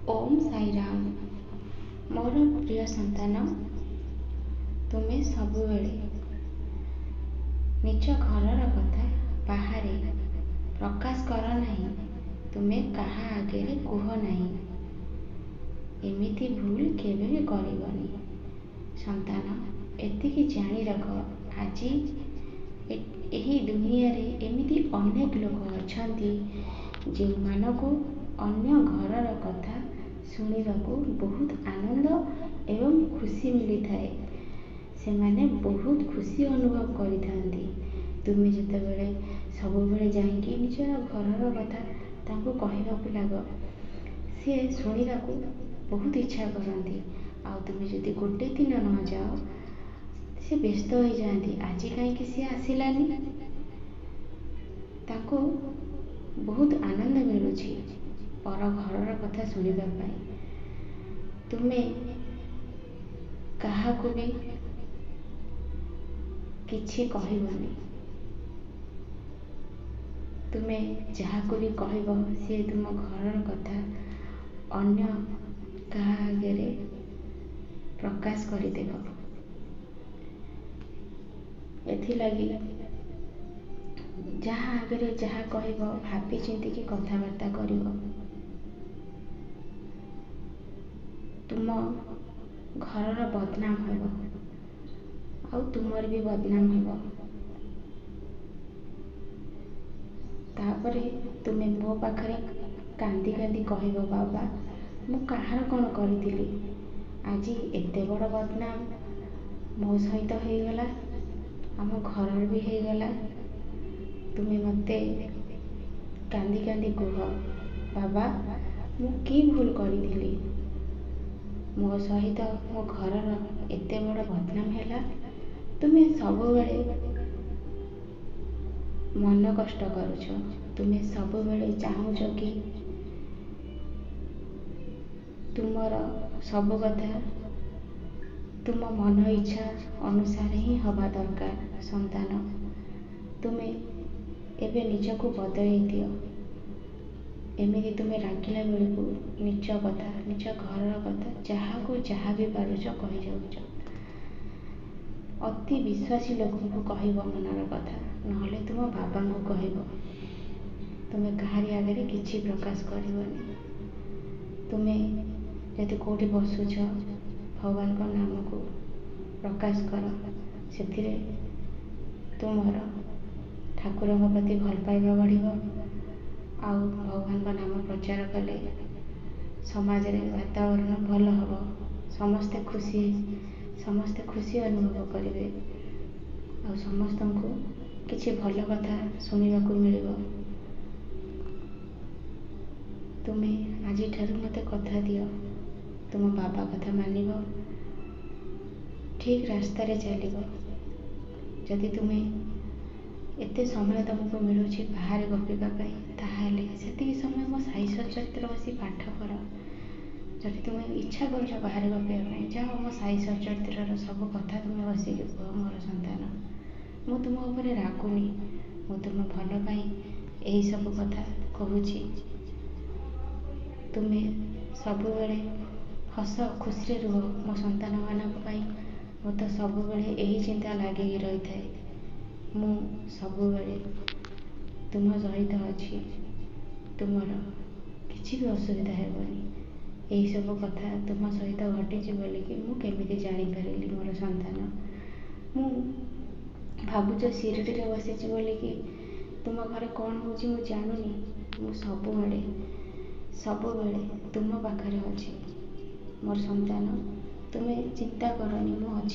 ओम साई राम। मोर प्रिय संतान, तुमे सबुबेले निज घरर कथा बाहर प्रकाश कर नहीं। तुमे कहा आगे कुह नहीं। एमिति भूल केबे भी करबनी। संतान, एतिकी जानी रख, आज एही दुनिया रे एमिति अनेक लोक अछंती जे मानको अन्य घरर कथा शुणिबाकू बहुत आनंद एवं खुशी मिली थाए। से माने बहुत खुशी अनुभव करिथांती। तुमे जेतेबेले सबुबेले जाइकी निजर घरर कथा तांको कहिबाकू लाग, सी शुणिबाकू बहुत इच्छा करती। आ तुमे जदि गोटे दिन न जाओ, से व्यस्त हो जाती। आज कहीं सी आसिलानी, ताको बहुत आनंद मिलुछि पर घरर कथा शुणिबा पाई। तुमे काहाकू भी किछि कहिबनी। तुमे जहाकू भी कहब, सी तुम घरर कथा अन्य कहा आगे प्रकाश करदेव। एथिलागी जहाँ आगे जहाँ कहब भाभी चिंतिकी कथबार्ता करिव। तुम घरर बदनाम हेब, आउ तुमर भी बदनाम हेब। तापरे तुमे मो पाखरे कांदी कांदी कहब, बाबा मु कहार कौन करी, आज एते बड़ बदनाम मो सहित हो गला, आम घर भी हो गला। तुमे मते कांदी कांदी कह, बाबा मु की भूल करी, मो सहित मो घरर एते बड़ बदनाम हैला। तुमे सबुबेले मन कष्ट करुछ। तुमे सबुबेले चाहुछ कि तुमर सब कथा तुम मन इच्छा अनुसार ही हवा दरकार। संतान, तुमे एबे निजको बदलाई दियो। एमिति तुमे रागिला बेलू निज कथा निज घरर कथा जहाँ को जहाँ भी पारुछ कही जाऊछ। अति विश्वासी लोक को कहब मनर कथा, नहले तुम बाबा को कहब। तुमे कहारी आगे किछि प्रकाश करबनी। तुमे यदि कोठी बसुछ, भगवान को नाम को प्रकाश कर। से तुमर ठाकुर प्रति भल पाइबा बढ़िब। आउ भगवान को नाम प्रचार कले समाज रे वातावरण भल हम। समस्ते खुशी अनुभव करेंगे। आ समस्त को किछि भल कथा शुणिबाकू मिलिब। तुमे आज ठारू मते कथा दियो, तुम बाबा कथा मानिब, ठीक रास्ता रे चलिब। जदि तुमे एते समय तुमको मिलुछि बाहर गपिबा पाई, ताहाले सेतिकी समय मो साई चरित्र बसी पाठ कर। जदि तुम इच्छा करुछ बाहर गपिबा जाओ, मो साई चरित्र सब कथा तुम बसिक कह। मोर संतान, मु तुम ऊपर रागुनी, मु तुम भल पाई यही सब कथा कहूछि। तुमे सबुबेले हस खुशी रुह मो संतान मानक पाई। मो तो सबुबेले यही चिंता लागिक रही थाए। मु सबुबेले तुम सहित अछि। तुमर किछि भी असुविधा हेबनी। यही सब कथा तुम सहित घटी बोलिकी मु केमिति जानी पारिली। मोर संतान, मु भावुच शिरडी रे बसिछि बोलिकी तुम घरे कौन होछि मु जानुनी। मु सबुबेले तुम पाखरे अछि। मोर संतान, तुमे चिंता करनी, मु अछि।